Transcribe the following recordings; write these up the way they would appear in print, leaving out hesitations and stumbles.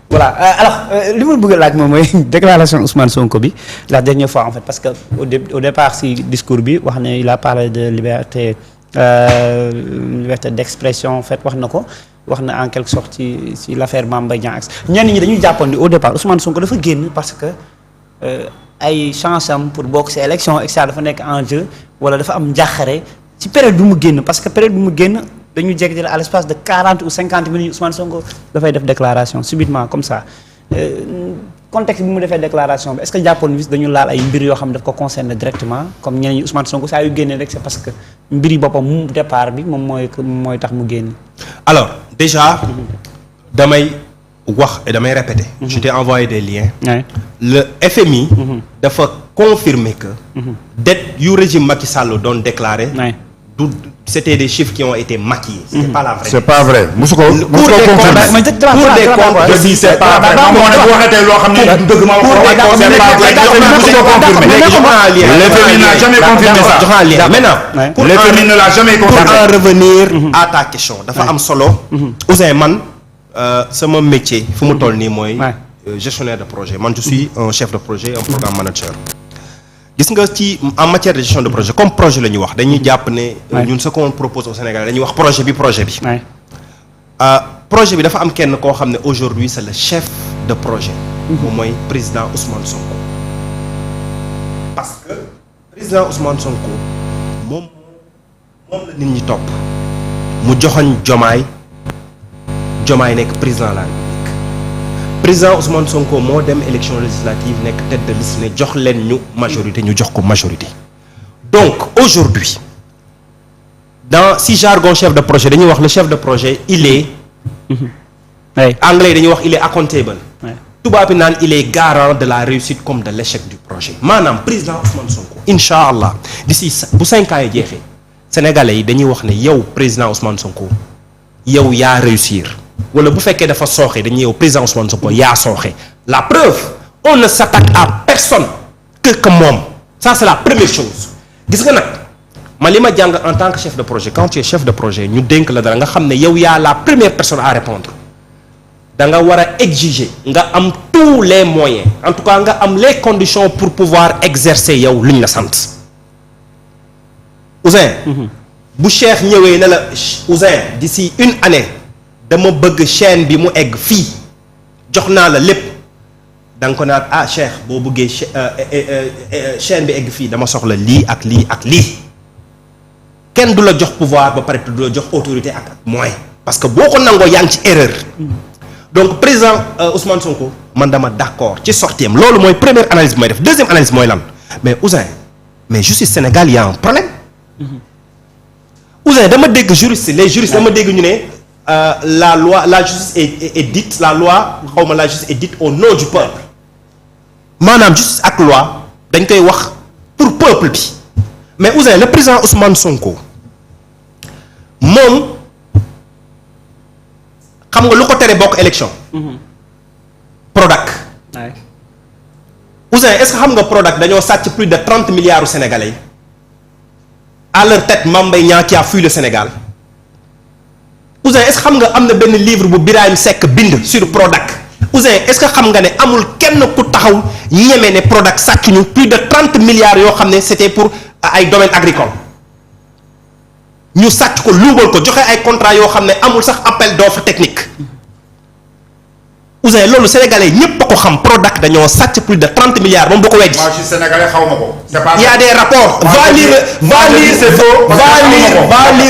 voilà alors li ma bëgg a laaj moom mooy déclaration Ousmane Sonko bi la dernière fois en fait parce que au départ si discours bi wax ne il a parlé de liberté d'expression en fait wax na en quelque sorte ci l'affaire Mame Mbaye Niang ñenn ñi dañuy jàppoon ni au départ Ousmane Sonko dafa génn parce que ay chance am pour bokk ci élection et ça dafa nekk en jeu wala dafa am njàqare ci période bi mu génn parce que période bi mu génn dañu jékki à l'espace de 40 ou 50 minutes Ousmane Sonko dafay def déclaration subitement comme ça contexte bi mu defee déclaration bi est-ce que jàppoon bis dañu laal ay mbir yoo xam ne daf ko concerner directement comme ñeneen ñi Ousmane Sonko saa yu génnee rek c'est parce que mbir yi boppam mu départ bi moom mooy tax mu génn. alors déjà damay wax et damay répéter. je t'ai envoyé des liens. Ouais. Le FMI. dafa confirmer que. dette yu régime Macky Sall doon déclaré. Ouais. C'était des chiffres qui ont été maquillés. C'était pas la vraie. C'est pas vrai. musu ko confirmer. pour des comptes je dis c'est pas vrai. moom moo ne bu waxatee loo xam ne dëgg ma wax l'FMI n'a jamais confirmé ça. Maintenant l'FMI ne l'a jamais confirmé. pour en revenir à ta question dafa am solo. Ouzin man sama métier fu mu toll nii mooy gestionnaire de projet man je suis un chef de projet un programme manager. gis nga ci en matière de gestion de projet comme projet la ñuy wax dañuy jàpp ne ñun ce qu'on propose au Sénégal dañuy wax projet bi projet bi dafa am kenn koo xam ne aujourd'hui c'est le chef de projet moom mooy président Ousmane Sonko parce que président Ousmane Sonko moom la nit ñi topp mu joxoñ Diomaye nekk président la président Ousmane Sonko moo dem élection législative nekk tête de liste ne jox leen ñu majorité ñu jox ko majorité donc aujourd'hui si jargon chef de projet dañuy wax le chef de projet il est anglais dañuy wax il est accountable tubaab bi naan il est garant de la réussite comme de l'échec du projet maanaam président Ousmane Sonko incha allah d'ici bu 5 ans yi jeexee sénégalais yi dañuy wax ne yow président Ousmane Sonko yow yaa réussir wala bu fekkee dafa sooxe dañuy yow président Ousmane Sonko yaa sooxe la preuve on ne s'attaque à personne que moom ça c'est la première chose gis nga nag man li ma jàng en tant que chef de projet quand tu es chef de projet ñu dénk la dara nga xam ne yow yaa la première personne à répondre da nga war a exiger nga am tous les moyens en tout cas nga am les conditions pour pouvoir exercer yow lu ñu la sant Ouzin bu Cheikh ñëwee ne la Ouzin d'ici une année dama bëgg chaîne bi mu egg fii jox naa la lépp da nga ko naan Cheikh boo bëggee chaîne bi egg fii dama soxla lii ak lii ak lii kenn du la jox pouvoir ba pare du la jox autorité ak moyen parce que boo ko nangoo yaa ngi ci erreur donc président Ousmane Sonko man dama d'accord ci sortiem loolu mooy première analyse bi may def deuxième analyse mooy lan mais Ouzin mais justice Sénégal y a un problème Ouzin dama dégg juriste les juristes dama dégg ñu ne la loi la justice est dite la loi xawma la justice est dite au nom du peuple maanaam justice ak loi dañ koy wax pour peuple bi mais Ouzin le président Ousmane Sonko moom xam nga lu ko tere bokk élection Prodac Ouzin est-ce que xam nga Prodac dañoo sàcc plus de 30 milliards u sénégalais à leur tête Mame Mbaye Niang qui a fui le Sénégal Ouzin est-ce que xam nga am na benn livre bu Birahim Seck bind sur Prodac Ouzin est-ce que xam nga ne amul kenn ku taxaw ñeme ne Prodac sàcc ñu plus de 30 milliards yoo xam ne c'était pour ay domaines agricoles ñu sàcc ko luubal ko joxe ay contrats yoo xam ne amul sax appel d'offre technique Ouzin loolu sénégalais ñépp a ko xam Prodac dañoo sàcc plus de 30 milliards moom du ko weddi. moi je suis sénégalais xaw ma ko. c'est pas il y a des rapports. va lire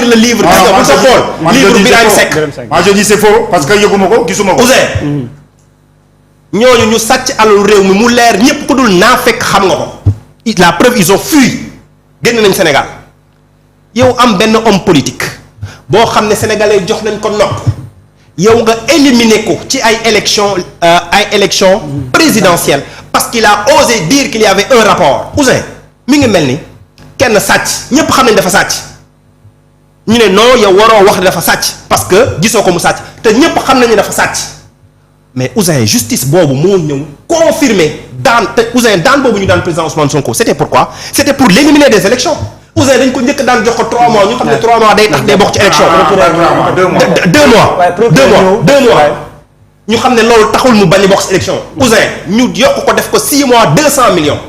le livre. gis nga bu sa xool livre Birahim Seck. moi je dis c'est faux parce que yëguma ko gisuma ko. Ouzin ñooñu ñu sàcc alalu réew mi mu leer ñépp ku dul naa fekk xam nga ko. la preuve ils ont fui génn nañ Sénégal yow am benn homme politique boo xam ne sénégalais jox nañ ko nopp. yow nga éliminer ko ci ay élection présidentielle parce qu'il a osé dire qu'il y avait un rapport Ouzin mi ngi mel ni kenn sàcc ñépp xam nañ dafa sàcc ñu ne non yow waroo wax dafa sàcc parce que gisoo ko mu sàcc te ñépp xam nañu dafa sàcc mais Ouzin justice boobu moo ñëw confirmer daan te Ouzin daan boobu ñu daan président Ousmane Sonko c'était pourquoi c'était pour l'éliminer des élections Ouzin dañ ko njëkk daan jox ko 3 mois ñu xam ne 3 mois day tax day bokk ci élection. 2 mois ñu xam ne loolu taxul mu bañ a bokk élection. Ouzin ñu yokk ko def ko 6 mois 200 millions.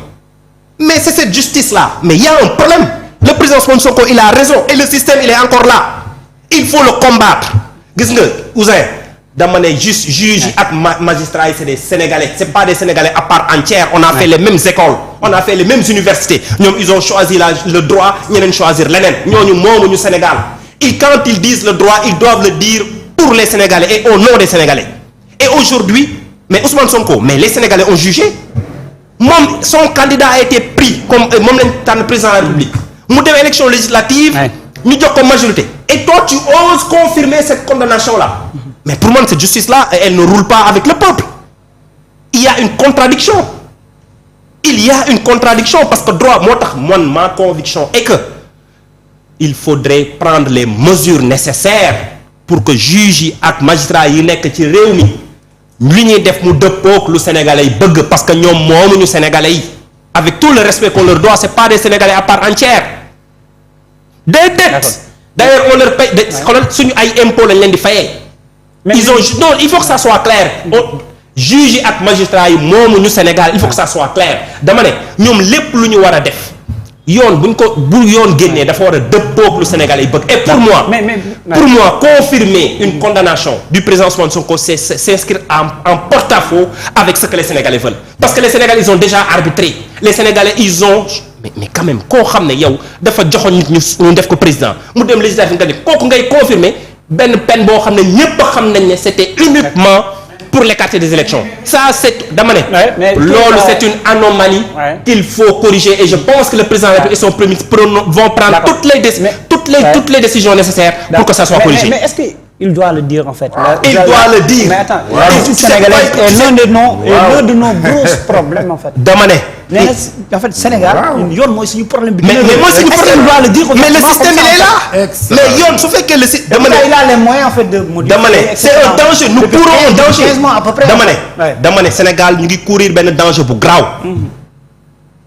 mais c'est cette justice là mais il y a un problème le président Ousmane Sonko il a raison et le système il est encore là il faut le combattre gis nga Ouzin dama ne juste juge yi ak magistrats yi c'est des Sénégalais c'est pas des Sénégalais à part entière on a fait les mêmes écoles on a fait les mêmes universités ñoom ils ont choisi le droit ñeneen choisir leneen ñooñu moomuñu Sénégal et quand ils disent le droit ils doivent le dire pour les Sénégalais et au nom des Sénégalais et aujourd'hui mais Ousmane Sonko mais les Sénégalais ont jugé moom son candidat a été pris comme moom lañ tànn président de la République mu dem élection législative ñu jox ko majorité et toi tu oses confirmer cette condamnation là mais pour moi cette justice là elle ne roule pas avec le peuple il y a une contradiction parce que droit moo tax man ma conviction est que il faudrait prendre les mesures nécessaires pour que juges yi ak magistrats yi nekk ci réew mi li ñuy def mu dëppook lu Sénégalais yi bëgg parce que ñoom moomuñu Sénégalais yi avec tout le respect qu'on leur doit c'est pas des Sénégalais à part entière des dettes d'ailleurs on leur paye xoolal suñu ay impôts lañ leen di fayee ils ont non il faut que ça soit clair juge yi ak magistrats yi moomuñu Sénégal il faut que ça soit clair dama ne ñoom lépp lu ñu war a def yoon bu yoon génnee dafa war a dëppook lu Sénégalais yi bëgg et pour moi confirmer une condamnation du président Ousmane Sonko c'est s'inscrire en porte-à-faux avec ce que les Sénégalais veulent parce que les Sénégalais ils ont déjà arbitré les Sénégalais ils ont mais quand même koo xam ne yow dafa joxoon nit ñu def ko président mu dem législative nga ne kooku ngay confirmer benn peine boo xam ne ñépp xam nañ ne c'était uniquement pour l'écarter des élections ça c'est dama ne loolu c'est une anomalie qu'il faut corriger et je pense que le président de la République et son premier ministre vont prendre toutes les décisions nécessaires pour que ça soit corrigé. Mais est-ce que il doit le dire en fait. Il doit le dire. Mais attends, l'attitude sénégalaise est l'un de nos gros problèmes en fait. dama ne. mais en fait Sénégal. yoon mooy suñu problème bi. mais mooy suñu problème doit le dire. mais le système il est là. mais yoon su fekkee le si. dama ne il a les moyens en fait de modifier. dama ne c'est un danger nous courons un danger. dama ne Sénégal ñu ngi courir benn danger bu graaw.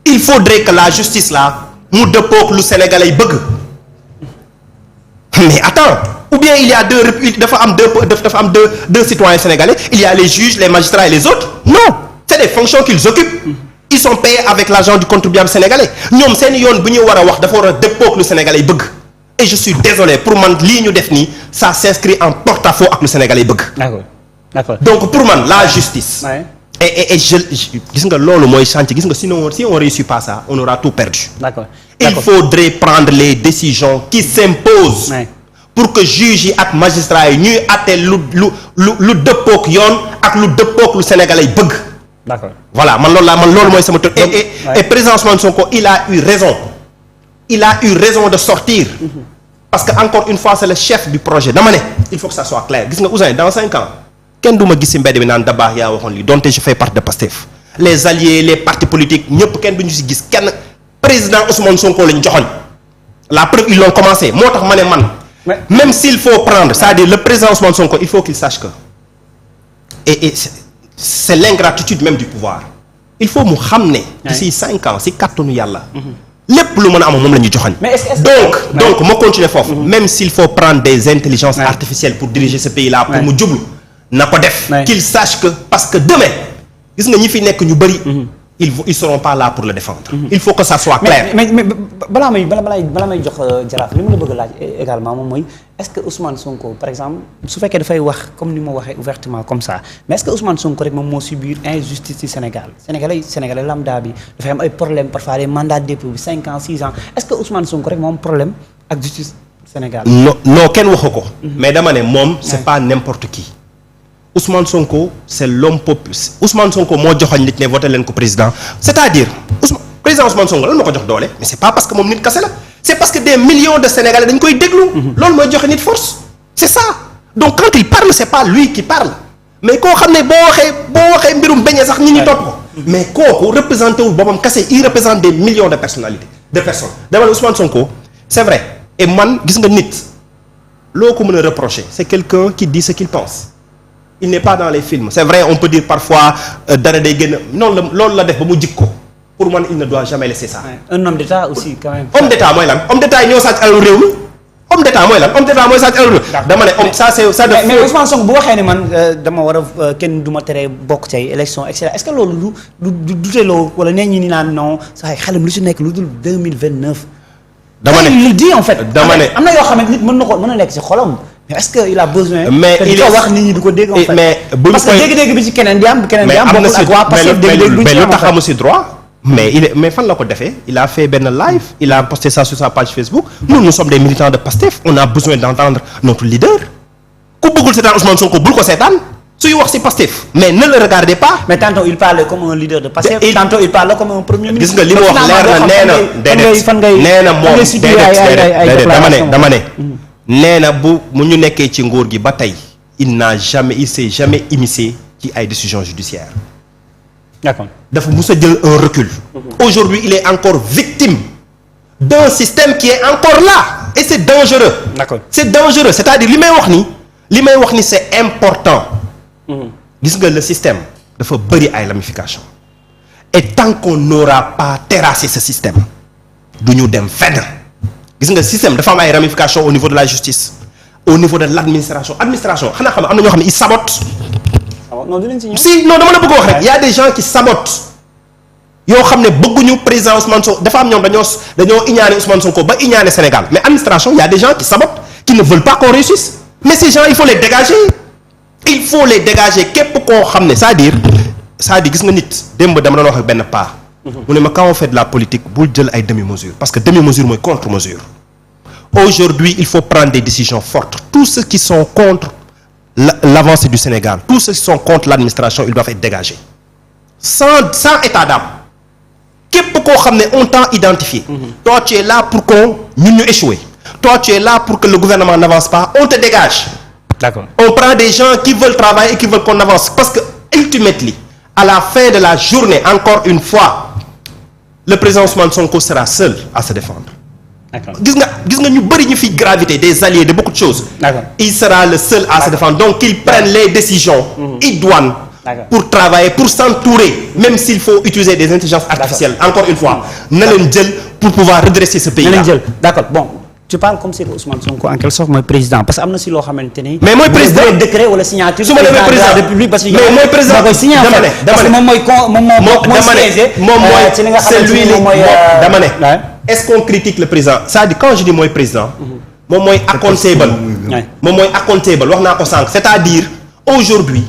il faudrait que la justice là mu dëppook lu Sénégalais yi bëgg. mais attends ou bien il y a dafa am deux citoyens sénégalais il y a les juges les magistrats et les autres non c'est des fonctions qu'ils occupent ils sont payés avec l'argent du contribuable sénégalais ñoom seen yoon bu ñu war a wax dafa war a dëppook lu sénégalais yi bëgg et je suis désolé pour man lii ñu def nii ça s'inscrit en porte-à-faux ak lu sénégalais yi bëgg. D'accord. Donc pour man la justice. et je gis nga loolu mooy chantier gis nga sinon si on réussit pas ça on aura tout perdu. D'accord. Il faudrait prendre les décisions qui s'imposent. Pour que juges yi ak magistrats yi ñuy àtte lu dëppook yoon ak lu dëppook lu sénégalais yi bëgg. D'accord. Voilà man loolu mooy sama truc. et président Ousmane Sonko il a eu raison de sortir. Parce que encore une fois c'est le chef du projet dama ne il faut que ça soit clair gis nga Ouzin dans 5 ans kenn du ma gis ci mbedd mi naan Dabakh yaa waxoon lii donte je fais partie de Pastef les alliés les partis politiques ñëpp kenn du ñu ci gis kenn président Ousmane Sonko lañ joxoñ la preuve ils l'ont commencé moo tax ma ne man. Même s'il faut prendre c'est-à-dire le président Ousmane Sonko il faut qu'il sache que et c'est l'ingratitude même du pouvoir il faut mu xam ne d'ici 5 ans si kàttanu yàlla lépp lu mën a am moom la ñu joxoñ donc moo continuer foofu même s'il faut prendre des intelligences artificielles pour diriger ce pays là pour mu jublu na ko def qu'il sache que parce que demain gis nga ñi fi nekk ñu bëri ils seront pas là pour le défendre. Il faut que ça soit clair. mais balaa may jox Jaraaf li ma la bëgg a laaj également moom mooy est-ce que Ousmane Sonko par exemple su fekkee dafay wax comme ni ma waxee ouvertement comme ça mais est-ce que Ousmane Sonko rek moom moo subir injustice ci Sénégal Sénégalais lambda bi dafay am ay problèmes parfois des mandats de dépôt bi 5 ans 6 ans est-ce que Ousmane Sonko rek moo am problème ak justice Sénégal. non kenn waxu ko. mais dama ne moom c'est pas n'importe qui. Ousmane Sonko c'est l'homme populaire Ousmane Sonko moo joxoñ nit ne voté leen ko président c'est-à-dire président Ousmane Sonko lan moo ko jox doole mais c'est pas parce que moom nit kase la c'est parce que des millions de Sénégalais dañ koy déglu. loolu mooy joxe nit force. c'est ça donc quand il parle c'est pas lui qui parle mais koo xam ne boo waxee mbirum beñe sax ñi topp ko. mais kooku représenté wul boppam kase il représente des millions de personnes. dama ne Ousmane Sonko c'est vrai et man gis nga nit loo ko mën a reprocher c'est quelqu'un qui dit ce qu'il pense. Il n'est pas dans les films c'est vrai on peut dire parfois dara day génn noonu la loolu la def ba mu jikko pour man il ne doit jamais laisser ça. un homme d'État aussi quand même. homme d'État mooy lan homme d'État yi ñoo sàcc alalu réew mi homme d'état mooy lan homme d'état mooy sàcc alalu dama ne ça c'est ça de mais Ousmane Sonko bu waxee ne man dama war a kenn du ma tere bokk ci ay élection et cetera est-ce que loolu du duteloo wala nee ñi ni naan non sax xelam lu ci nekk lu dul 2029. dama ne il le dit en fait. dama ne am na yoo xam ne nit mën na nekk ci xolam. mais est-ce que il a besoin. mais il est wax nit ñi du ko dégg en fait. mais parce que dégg-dégg bi ci keneen di am keneen di am bokkul ak waa Pastef dégg-dégg bu ci am lu tax amu si droit. mais fan la ko defee il a fait benn live il a posté ça sur sa page Facebook nous sommes des militants de Pastef on a besoin d'entendre notre leader ku bëggul seetaan Ousmane Sonko bul ko seetaan suy wax si Pastef mais ne le regardez pas. mais tantôt il parlait comme un leader de Pastef tantôt il parlait comme un premier ministre. gis nga li mu wax leer na nee na déedéet nee na moom déedéet dama ne nee na bu mu ñu nekkee ci nguur gi ba tey il s'est jamais immiscé ci ay décisions judiciaires. D'accord. dafa mus a jël un recul. Aujourd'hui il est encore victime d'un système qui est encore là et c'est dangereux. D'accord. C'est dangereux c'est-à-dire li may wax ni c'est important. gis nga le système dafa bëri ay ramifications et tant qu'on n'aura pas terrassé ce système du ñu dem fenn gis nga système dafa am ay ramifications au niveau de la justice au niveau de l'administration xanaa xam am na ñoo xam ne ils sabotent. non dinañ ci ñëw. si non dama la bëgg wax rek y a des gens qui sabotent yoo xam ne bëgguñu président Ousmane Sonko dafa am ñoom dañoo iñaane Ousmane Sonko ba iñaane Sénégal mais administration y a des gens qui sabotent qui ne veulent pas qu'on réussisse mais ces gens il faut les dégager képp koo xam ne c'est-à-dire gis nga nit démb dama doon wax ak benn paa. mu ne ma quand on fait de la politique bul jël ay demi-mesures parce que demi-mesure mooy contre-mesure aujourd'hui il faut prendre des décisions fortes tous ceux qui sont contre l'avancée du Sénégal tous ceux qui sont contre l'administration ils doivent être dégagés sans état d'âme képp koo xam ne on t'a identifié. Toi tu es là pour que ñun ñu échouer toi tu es là pour que le gouvernement n'avance pas on te dégage. D'accord. On prend des gens qui veulent travailler et qui veulent qu'on avance parce que ultimately à la fin de la journée encore une fois le président Ousmane Sonko sera seul à se défendre. D'accord. gis nga ñu bëri ñu fi gravité des alliés de beaucoup de choses. D'accord. Il sera le seul à se défendre donc qu'il prenne les décisions idoines pour travailler pour s'entourer même s'il faut utiliser des intelligences artificielles encore une fois na leen jël pour pouvoir redresser ce pays là. na leen jël d'accord bon. tu parles comme si Ousmane Sonko en quelque sorte mooy président parce que am na si loo xamante ni. mais mooy président décret wala signature. su ma demee président de la République parce que mais mooy président moo koy signé en fait parce que moom mooy est-ce qu'on critique le président c'est-à-dire quand je dis mooy président. moom mooy accountable. moom mooy accountable wax naa ko sànq c'est-à-dire aujourd'hui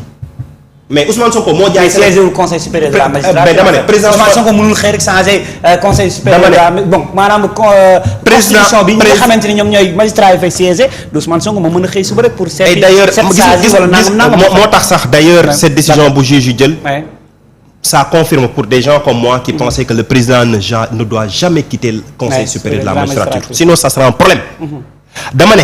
mais Ousmane Sonko moo jaay. siégé wul conseil supérieur de la magistrature. mais dama ne président Ousmane Sonko mënul xëy rek changer conseil supérieur de la bon maanaam constitution bi ñi nga xamante ni ñoom ñooy magistrat yi fay siégé Ousmane Sonko moo mën a xëy suba rek pour. et d'ailleurs moo tax sax d'ailleurs cette décision bu juge yu jël. ça confirme pour des gens comme moi qui pensaient que le président ne doit jamais quitter le conseil supérieur de la magistrature sinon ça sera un problème. dama ne.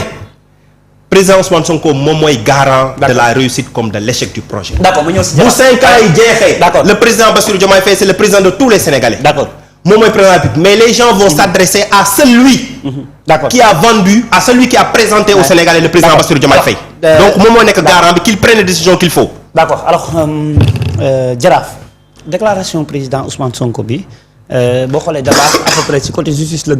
président Ousmane Sonko moom mooy garant de la réussite comme de l'échec du projet. D'accord ma ñëw si bu 5 ans yi jeexee. D'accord le président Bassirou Diomaye Faye c'est le président de tous les Sénégalais. D'accord moom mooy président de la République mais les gens vont s'adresser à celui. D'accord qui a vendu à celui qui a présenté aux Sénégalais le président Bassirou Diomaye Faye. donc moom moo nekk garant bi qu'il prenne les décisions qu'il faut. D'accord alors Jaraaf déclaration président Ousmane Sonko bi boo xoolee d'abord à peu près ci côté justice la gën